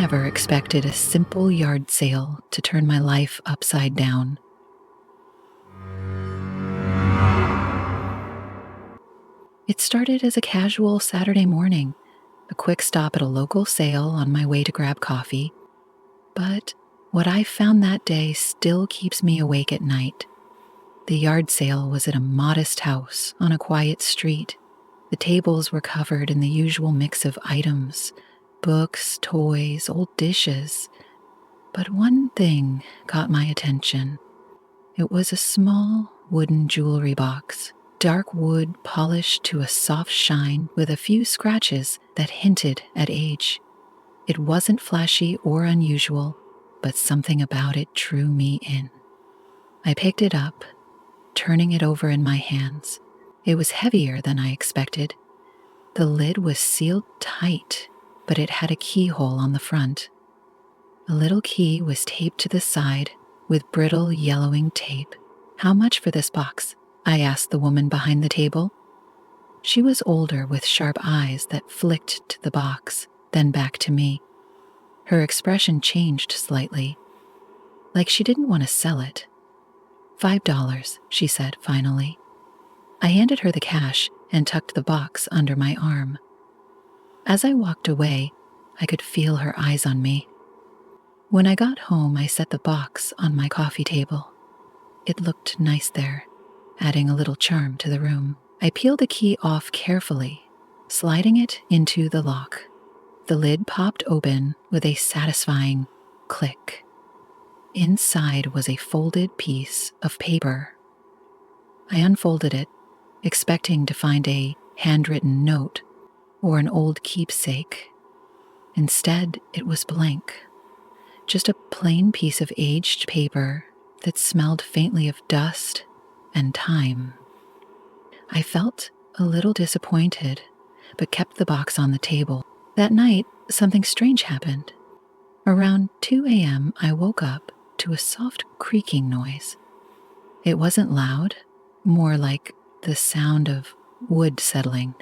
never expected a simple yard sale to turn my life upside down. It started as a casual Saturday morning, a quick stop at a local sale on my way to grab coffee. But what I found that day still keeps me awake at night. The yard sale was at a modest house on a quiet street. The tables were covered in the usual mix of items: books, toys, old dishes. But one thing caught my attention. It was a small wooden jewelry box, dark wood polished to a soft shine with a few scratches that hinted at age. It wasn't flashy or unusual, but something about it drew me in. I picked it up, turning it over in my hands. It was heavier than I expected. The lid was sealed tight, but it had a keyhole on the front. A little key was taped to the side with brittle yellowing tape. "How much for this box?" I asked the woman behind the table. She was older with sharp eyes that flicked to the box, then back to me. Her expression changed slightly, like she didn't want to sell it. $5, she said finally. I handed her the cash and tucked the box under my arm. As I walked away, I could feel her eyes on me. When I got home, I set the box on my coffee table. It looked nice there, adding a little charm to the room. I peeled the key off carefully, sliding it into the lock. The lid popped open with a satisfying click. Inside was a folded piece of paper. I unfolded it, expecting to find a handwritten note or an old keepsake. Instead, it was blank. Just a plain piece of aged paper that smelled faintly of dust and time. I felt a little disappointed, but kept the box on the table. That night, something strange happened. Around 2 a.m., I woke up to a soft creaking noise. It wasn't loud, more like the sound of wood settling.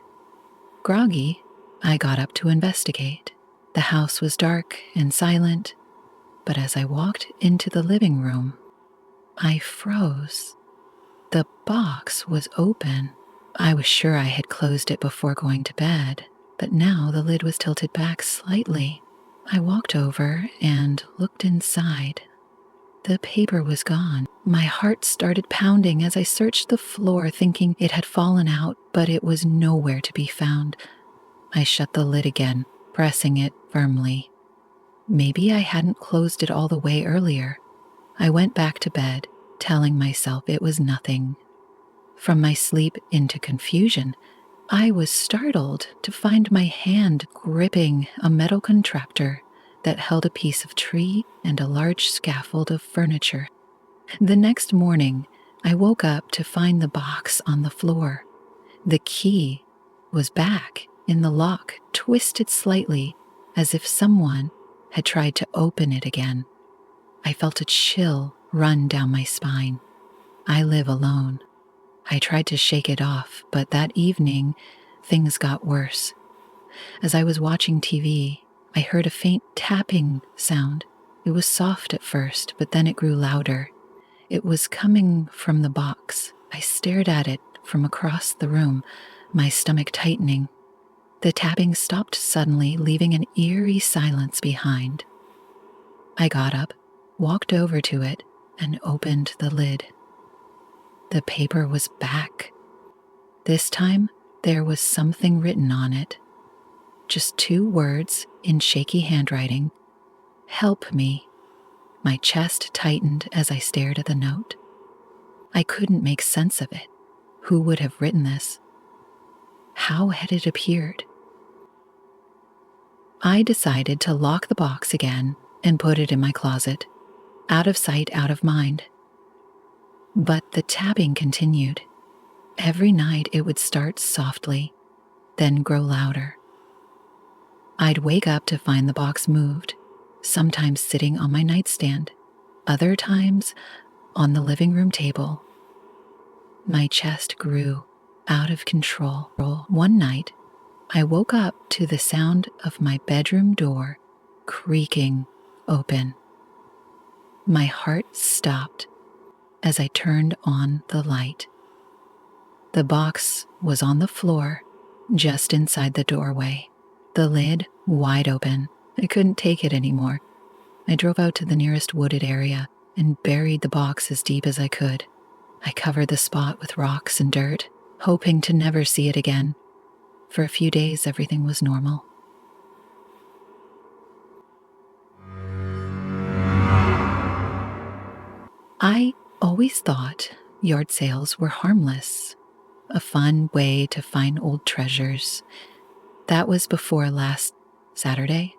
Groggy, I got up to investigate. The house was dark and silent, but as I walked into the living room, I froze. The box was open. I was sure I had closed it before going to bed, but now the lid was tilted back slightly. I walked over and looked inside. The paper was gone. My heart started pounding as I searched the floor, thinking it had fallen out, but it was nowhere to be found. I shut the lid again, pressing it firmly. Maybe I hadn't closed it all the way earlier. I went back to bed, telling myself it was nothing. From my sleep into confusion, I was startled to find my hand gripping a metal contraptor that held a piece of tree and a large scaffold of furniture. The next morning, I woke up to find the box on the floor. The key was back in the lock, twisted slightly as if someone had tried to open it again. I felt a chill run down my spine. I live alone. I tried to shake it off, but that evening, things got worse. As I was watching TV, I heard a faint tapping sound. It was soft at first, but then it grew louder. It was coming from the box. I stared at it from across the room, my stomach tightening. The tapping stopped suddenly, leaving an eerie silence behind. I got up, walked over to it, and opened the lid. The paper was back. This time, there was something written on it. Just 2 words in shaky handwriting. "Help me." My chest tightened as I stared at the note. I couldn't make sense of it. Who would have written this? How had it appeared? I decided to lock the box again and put it in my closet. Out of sight, out of mind. But the tapping continued. Every night it would start softly, then grow louder. I'd wake up to find the box moved, sometimes sitting on my nightstand, other times on the living room table. My chest grew out of control. One night, I woke up to the sound of my bedroom door creaking open. My heart stopped as I turned on the light. The box was on the floor, just inside the doorway, the lid wide open. I couldn't take it anymore. I drove out to the nearest wooded area and buried the box as deep as I could. I covered the spot with rocks and dirt, hoping to never see it again. For a few days, everything was normal. I always thought yard sales were harmless, a fun way to find old treasures. That was before last Saturday,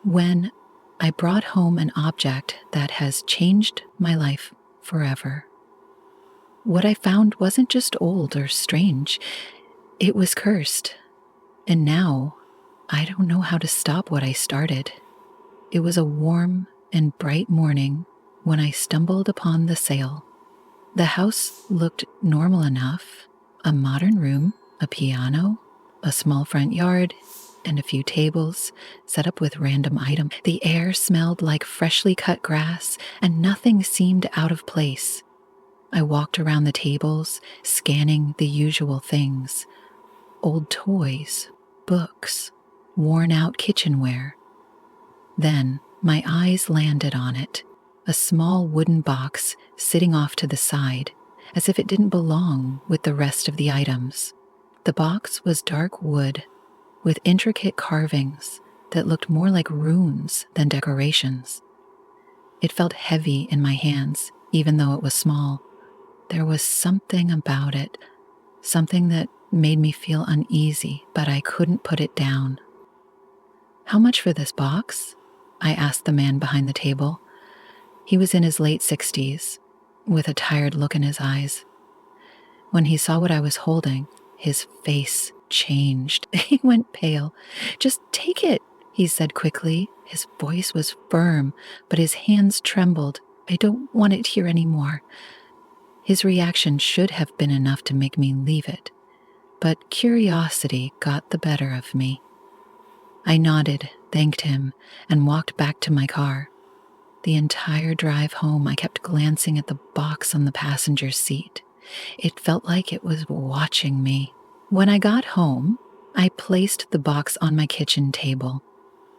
when I brought home an object that has changed my life forever. What I found wasn't just old or strange, it was cursed. And now, I don't know how to stop what I started. It was a warm and bright morning when I stumbled upon the sale. The house looked normal enough: a modern room, a piano, a small front yard, and a few tables set up with random items. The air smelled like freshly cut grass, and nothing seemed out of place. I walked around the tables, scanning the usual things: old toys, books, worn-out kitchenware. Then my eyes landed on it, a small wooden box sitting off to the side, as if it didn't belong with the rest of the items. The box was dark wood, with intricate carvings that looked more like runes than decorations. It felt heavy in my hands, even though it was small. There was something about it, something that made me feel uneasy, but I couldn't put it down. "How much for this box?" I asked the man behind the table. He was in his late 60s, with a tired look in his eyes. When he saw what I was holding, his face changed. He went pale. "Just take it," he said quickly. His voice was firm, but his hands trembled. "I don't want it here anymore." His reaction should have been enough to make me leave it, but curiosity got the better of me. I nodded, thanked him, and walked back to my car. The entire drive home, I kept glancing at the box on the passenger seat. It felt like it was watching me. When I got home, I placed the box on my kitchen table.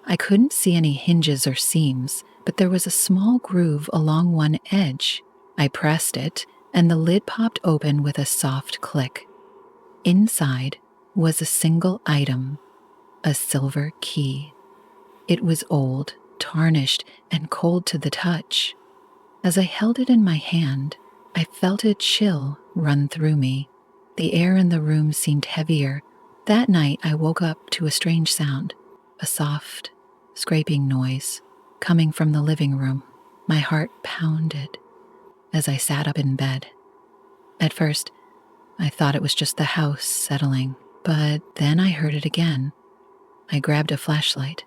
I couldn't see any hinges or seams, but there was a small groove along one edge. I pressed it, and the lid popped open with a soft click. Inside was a single item: a silver key. It was old, tarnished, and cold to the touch. As I held it in my hand, I felt a chill run through me. The air in the room seemed heavier. That night, I woke up to a strange sound, a soft, scraping noise coming from the living room. My heart pounded as I sat up in bed. At first, I thought it was just the house settling, but then I heard it again. I grabbed a flashlight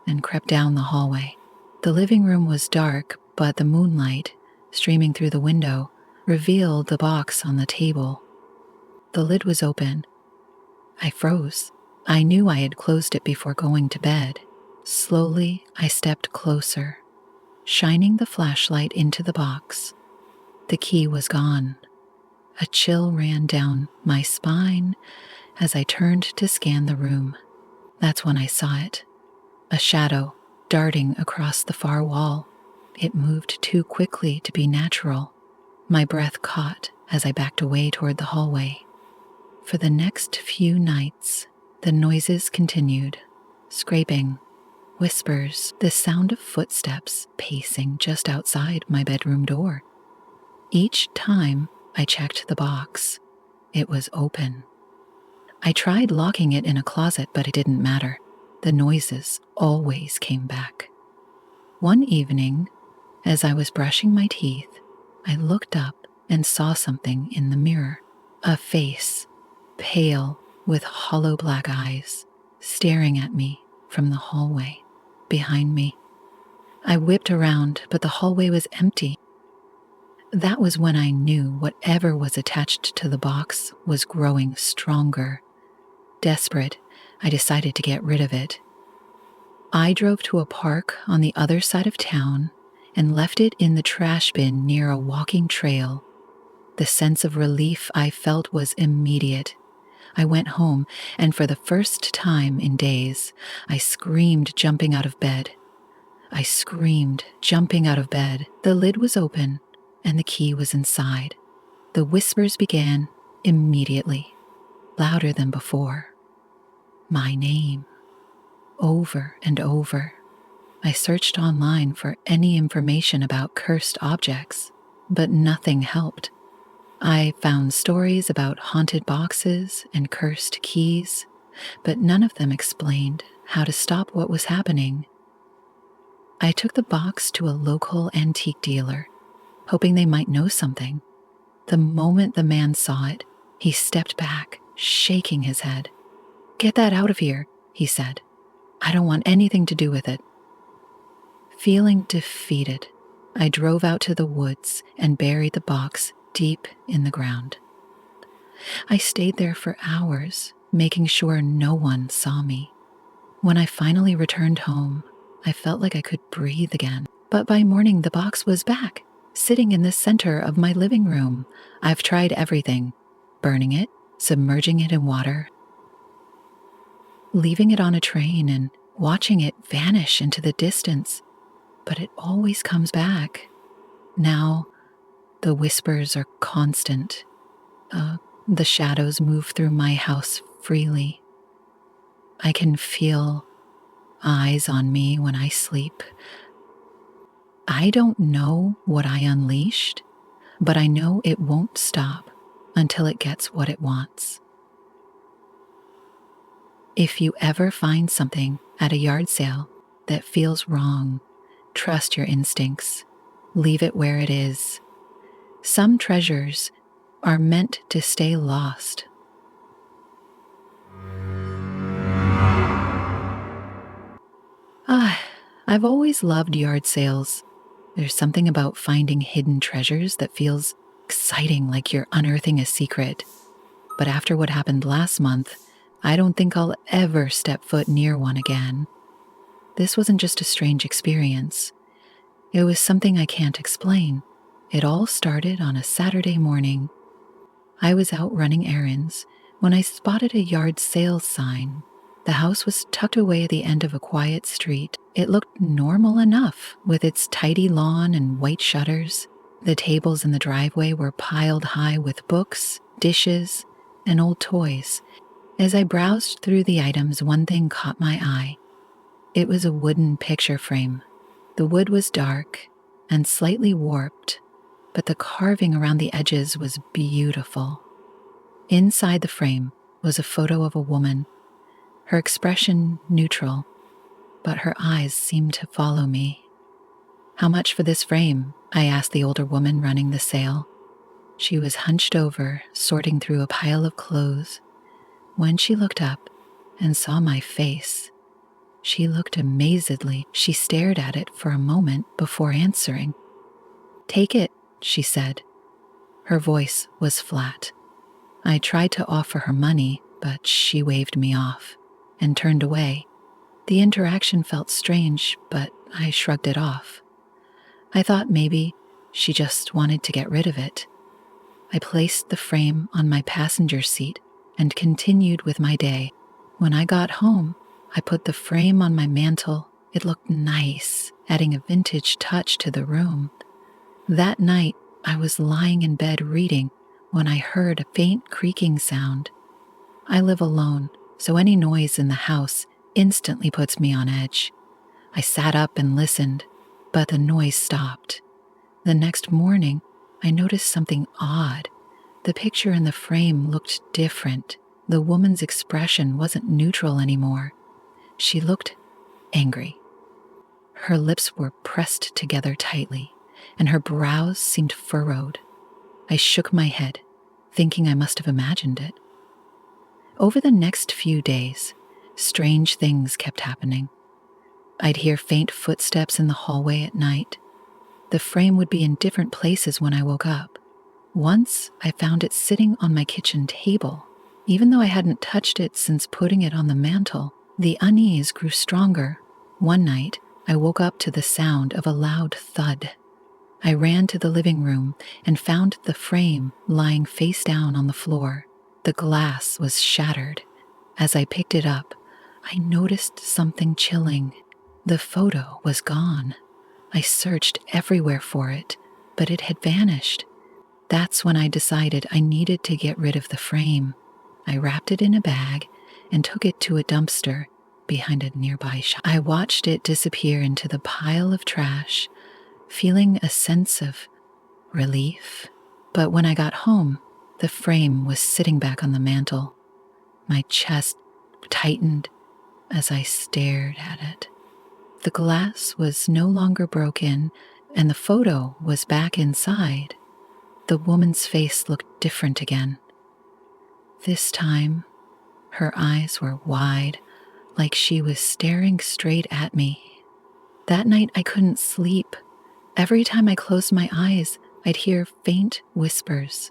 and crept down the hallway. The living room was dark, but the moonlight, streaming through the window, revealed the box on the table. The lid was open. I froze. I knew I had closed it before going to bed. Slowly, I stepped closer, shining the flashlight into the box. The key was gone. A chill ran down my spine as I turned to scan the room. That's when I saw it. A shadow darting across the far wall. It moved too quickly to be natural. My breath caught as I backed away toward the hallway. For the next few nights, the noises continued. Scraping, whispers, the sound of footsteps pacing just outside my bedroom door. Each time I checked the box, it was open. I tried locking it in a closet, but it didn't matter. The noises always came back. One evening, as I was brushing my teeth, I looked up and saw something in the mirror. A face, pale with hollow black eyes, staring at me from the hallway behind me. I whipped around, but the hallway was empty. That was when I knew whatever was attached to the box was growing stronger. Desperate, I decided to get rid of it. I drove to a park on the other side of town and left it in the trash bin near a walking trail. The sense of relief I felt was immediate. I went home, and for the first time in days, I screamed, jumping out of bed. I screamed, jumping out of bed. The lid was open, and the key was inside. The whispers began immediately, louder than before. My name, over and over. I searched online for any information about cursed objects, but nothing helped. I found stories about haunted boxes and cursed keys, but none of them explained how to stop what was happening. I took the box to a local antique dealer, hoping they might know something. The moment the man saw it, he stepped back, shaking his head. "Get that out of here," he said. "I don't want anything to do with it." Feeling defeated, I drove out to the woods and buried the box deep in the ground. I stayed there for hours, making sure no one saw me. When I finally returned home, I felt like I could breathe again. But by morning, the box was back, sitting in the center of my living room. I've tried everything: burning it, submerging it in water, leaving it on a train, and watching it vanish into the distance. But it always comes back. Now, the whispers are constant. The shadows move through my house freely. I can feel eyes on me when I sleep. I don't know what I unleashed, but I know it won't stop until it gets what it wants. If you ever find something at a yard sale that feels wrong, trust your instincts. Leave it where it is. Some treasures are meant to stay lost. I've always loved yard sales. There's something about finding hidden treasures that feels exciting, like you're unearthing a secret. But after what happened last month, I don't think I'll ever step foot near one again. This wasn't just a strange experience. It was something I can't explain. It all started on a Saturday morning. I was out running errands when I spotted a yard sale sign. The house was tucked away at the end of a quiet street. It looked normal enough, with its tidy lawn and white shutters. The tables in the driveway were piled high with books, dishes, and old toys. As I browsed through the items, one thing caught my eye. It was a wooden picture frame. The wood was dark and slightly warped, but the carving around the edges was beautiful. Inside the frame was a photo of a woman, her expression neutral, but her eyes seemed to follow me. "How much for this frame?" I asked the older woman running the sale. She was hunched over, sorting through a pile of clothes. When she looked up and saw my face, she looked amazedly. She stared at it for a moment before answering. "Take it," she said. Her voice was flat. I tried to offer her money, but she waved me off and turned away. The interaction felt strange, but I shrugged it off. I thought maybe she just wanted to get rid of it. I placed the frame on my passenger seat and continued with my day. When I got home, I put the frame on my mantle. It looked nice, adding a vintage touch to the room. That night, I was lying in bed reading when I heard a faint creaking sound. I live alone, so any noise in the house instantly puts me on edge. I sat up and listened, but the noise stopped. The next morning, I noticed something odd. The picture in the frame looked different. The woman's expression wasn't neutral anymore. She looked angry. Her lips were pressed together tightly, and her brows seemed furrowed. I shook my head, thinking I must have imagined it. Over the next few days, strange things kept happening. I'd hear faint footsteps in the hallway at night. The frame would be in different places when I woke up. Once, I found it sitting on my kitchen table. Even though I hadn't touched it since putting it on the mantel, the unease grew stronger. One night, I woke up to the sound of a loud thud. I ran to the living room and found the frame lying face down on the floor. The glass was shattered. As I picked it up, I noticed something chilling. The photo was gone. I searched everywhere for it, but it had vanished. That's when I decided I needed to get rid of the frame. I wrapped it in a bag and took it to a dumpster behind a nearby shop. I watched it disappear into the pile of trash, feeling a sense of relief. But when I got home, the frame was sitting back on the mantel. My chest tightened as I stared at it. The glass was no longer broken, and the photo was back inside. The woman's face looked different again. This time, her eyes were wide, like she was staring straight at me. That night, I couldn't sleep. Every time I closed my eyes, I'd hear faint whispers,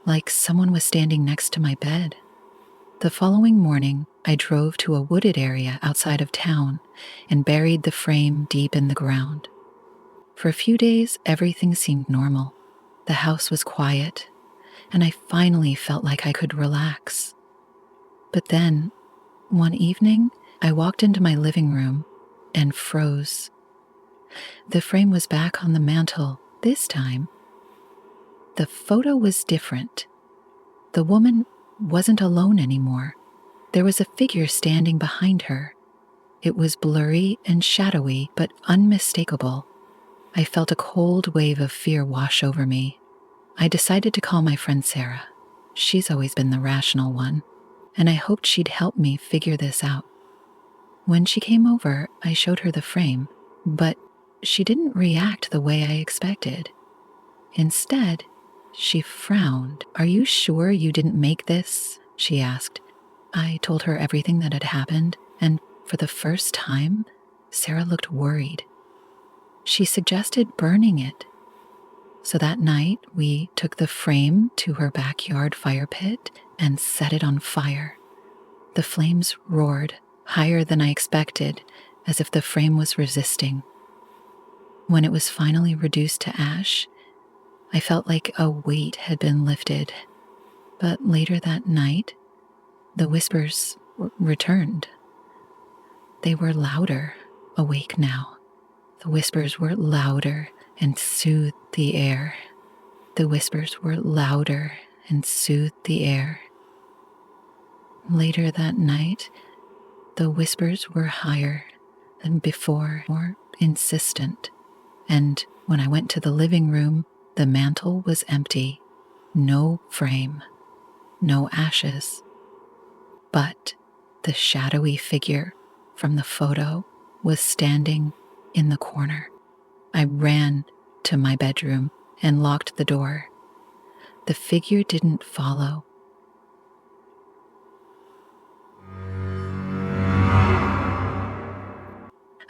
like someone was standing next to my bed. The following morning, I drove to a wooded area outside of town and buried the frame deep in the ground. For a few days, everything seemed normal. The house was quiet, and I finally felt like I could relax. But then, one evening, I walked into my living room and froze. The frame was back on the mantel this time. The photo was different. The woman wasn't alone anymore. There was a figure standing behind her. It was blurry and shadowy, but unmistakable. I felt a cold wave of fear wash over me. I decided to call my friend Sarah. She's always been the rational one, and I hoped she'd help me figure this out. When she came over, I showed her the frame, but she didn't react the way I expected. Instead, she frowned. "Are you sure you didn't make this?" she asked. I told her everything that had happened, and for the first time, Sarah looked worried. She suggested burning it. So that night, we took the frame to her backyard fire pit and set it on fire. The flames roared, higher than I expected, as if the frame was resisting. When it was finally reduced to ash, I felt like a weight had been lifted. But later that night, the whispers returned. They were louder, awake now. The whispers were louder and soothed the air. The whispers were louder and soothed the air. Later that night, the whispers were higher than before, more insistent. And when I went to the living room, the mantel was empty. No frame, no ashes. But the shadowy figure from the photo was standing in the corner. I ran to my bedroom and locked the door. The figure didn't follow.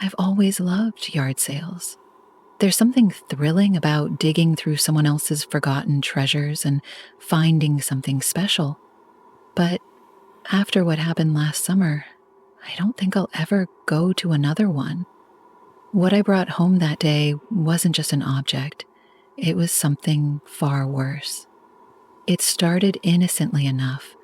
I've always loved yard sales. There's something thrilling about digging through someone else's forgotten treasures and finding something special. But after what happened last summer, I don't think I'll ever go to another one. What I brought home that day wasn't just an object. It was something far worse. It started innocently enough.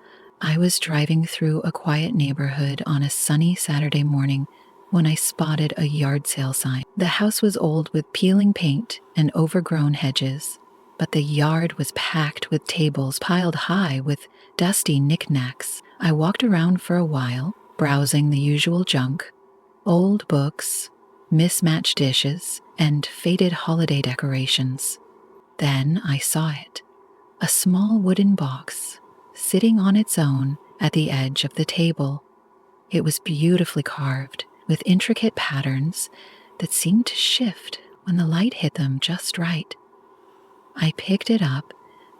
I was driving through a quiet neighborhood on a sunny Saturday morning when I spotted a yard sale sign. The house was old with peeling paint and overgrown hedges, but the yard was packed with tables piled high with dusty knickknacks. I walked around for a while, browsing the usual junk, old books, mismatched dishes, and faded holiday decorations. Then I saw it, a small wooden box sitting on its own at the edge of the table. It was beautifully carved, with intricate patterns that seemed to shift when the light hit them just right. I picked it up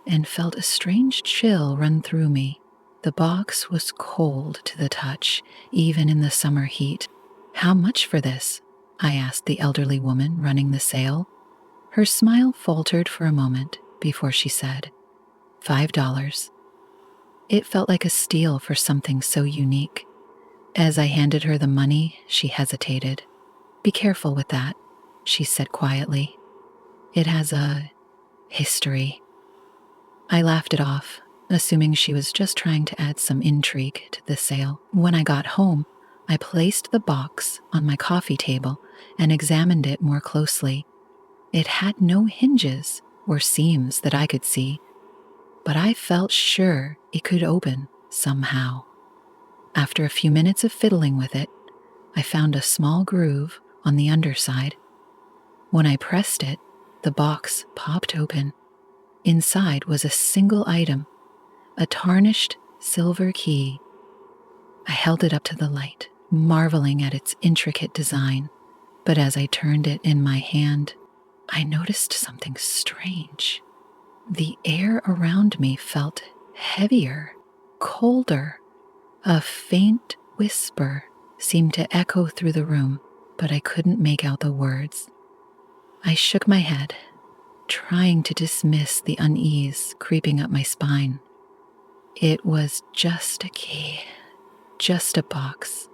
and felt a strange chill run through me. The box was cold to the touch, even in the summer heat. "How much for this?" I asked the elderly woman running the sale. Her smile faltered for a moment before she said, $5. It felt like a steal for something so unique. As I handed her the money, she hesitated. Be careful with that, she said quietly. It has a history. I laughed it off, assuming she was just trying to add some intrigue to the sale. When I got home, I placed the box on my coffee table and examined it more closely. It had no hinges or seams that I could see, but I felt sure it could open somehow. After a few minutes of fiddling with it, I found a small groove on the underside. When I pressed it, the box popped open. Inside was a single item, a tarnished silver key. I held it up to the light, marveling at its intricate design, but as I turned it in my hand, I noticed something strange. The air around me felt heavier, colder. A faint whisper seemed to echo through the room, but I couldn't make out the words. I shook my head, trying to dismiss the unease creeping up my spine. It was just a key, just a box.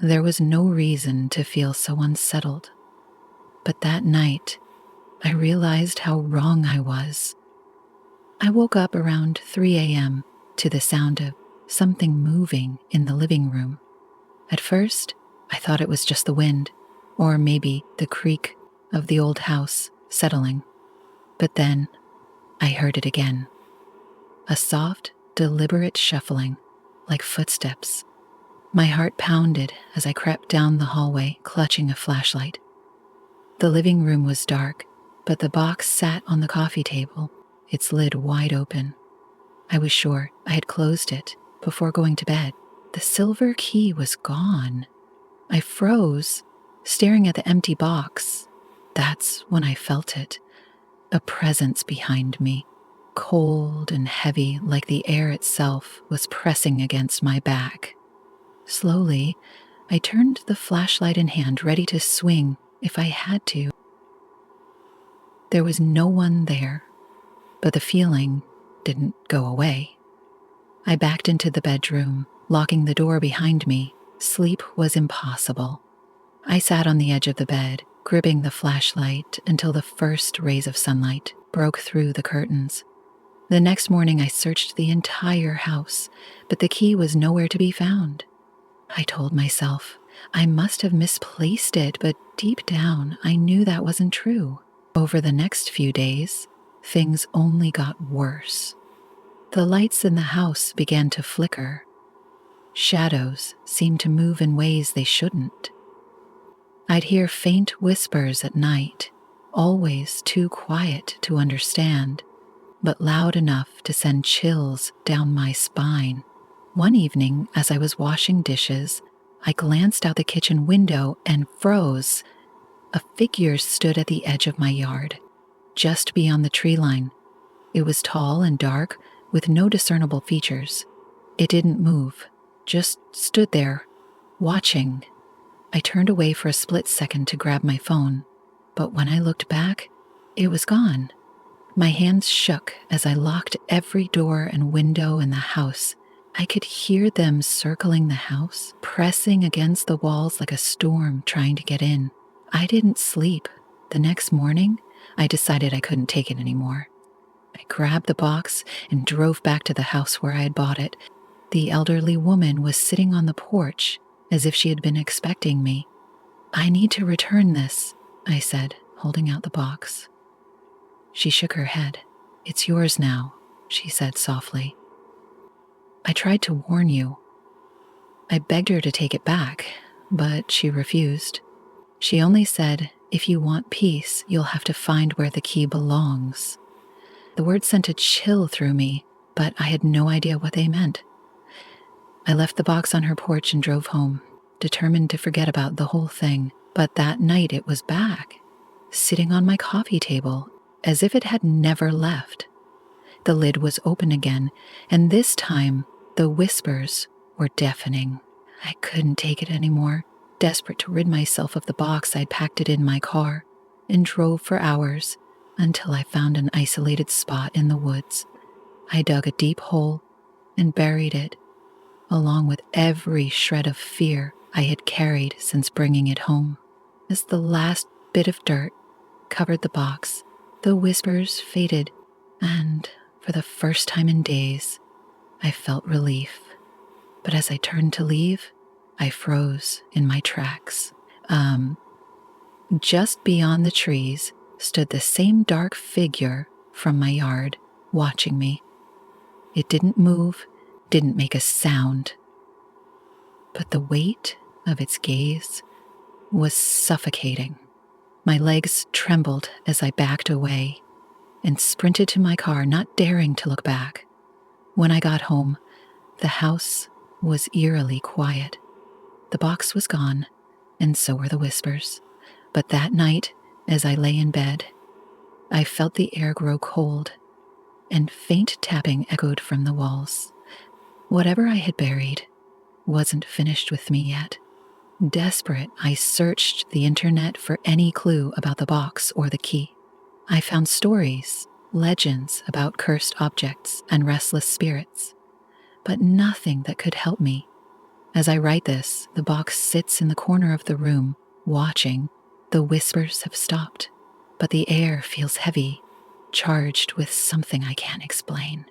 There was no reason to feel so unsettled. But that night, I realized how wrong I was. I woke up around 3 a.m. to the sound of something moving in the living room. At first, I thought it was just the wind, or maybe the creak of the old house settling. But then, I heard it again. A soft, deliberate shuffling, like footsteps. My heart pounded as I crept down the hallway, clutching a flashlight. The living room was dark, but the box sat on the coffee table, its lid wide open. I was sure I had closed it before going to bed. The silver key was gone. I froze, staring at the empty box. That's when I felt it, a presence behind me, cold and heavy like the air itself was pressing against my back. Slowly, I turned the flashlight in hand, ready to swing if I had to. There was no one there, but the feeling didn't go away. I backed into the bedroom, locking the door behind me. Sleep was impossible. I sat on the edge of the bed, gripping the flashlight until the first rays of sunlight broke through the curtains. The next morning, I searched the entire house, but the key was nowhere to be found. I told myself I must have misplaced it, but deep down, I knew that wasn't true. Over the next few days, things only got worse. The lights in the house began to flicker. Shadows seemed to move in ways they shouldn't. I'd hear faint whispers at night, always too quiet to understand, but loud enough to send chills down my spine. One evening, as I was washing dishes, I glanced out the kitchen window and froze. A figure stood at the edge of my yard, just beyond the tree line. It was tall and dark, with no discernible features. It didn't move, just stood there, watching. I turned away for a split second to grab my phone, but when I looked back, it was gone. My hands shook as I locked every door and window in the house. I could hear them circling the house, pressing against the walls like a storm trying to get in. I didn't sleep. The next morning, I decided I couldn't take it anymore. I grabbed the box and drove back to the house where I had bought it. The elderly woman was sitting on the porch, as if she had been expecting me. "I need to return this," I said, holding out the box. She shook her head. "It's yours now," she said softly. "I tried to warn you." I begged her to take it back, but she refused. She only said, "If you want peace, you'll have to find where the key belongs." The words sent a chill through me, but I had no idea what they meant. I left the box on her porch and drove home, determined to forget about the whole thing. But that night it was back, sitting on my coffee table, as if it had never left. The lid was open again, and this time the whispers were deafening. I couldn't take it anymore. Desperate to rid myself of the box, I'd packed it in my car and drove for hours until I found an isolated spot in the woods. I dug a deep hole and buried it, along with every shred of fear I had carried since bringing it home. As the last bit of dirt covered the box, the whispers faded, and for the first time in days, I felt relief. But as I turned to leave, I froze in my tracks. Just beyond the trees stood the same dark figure from my yard, watching me. It didn't move, didn't make a sound, but the weight of its gaze was suffocating. My legs trembled as I backed away and sprinted to my car, not daring to look back. When I got home, the house was eerily quiet. The box was gone, and so were the whispers. But that night, as I lay in bed, I felt the air grow cold, and faint tapping echoed from the walls. Whatever I had buried wasn't finished with me yet. Desperate, I searched the internet for any clue about the box or the key. I found stories, legends about cursed objects and restless spirits, but nothing that could help me. As I write this, the box sits in the corner of the room, watching. The whispers have stopped, but the air feels heavy, charged with something I can't explain.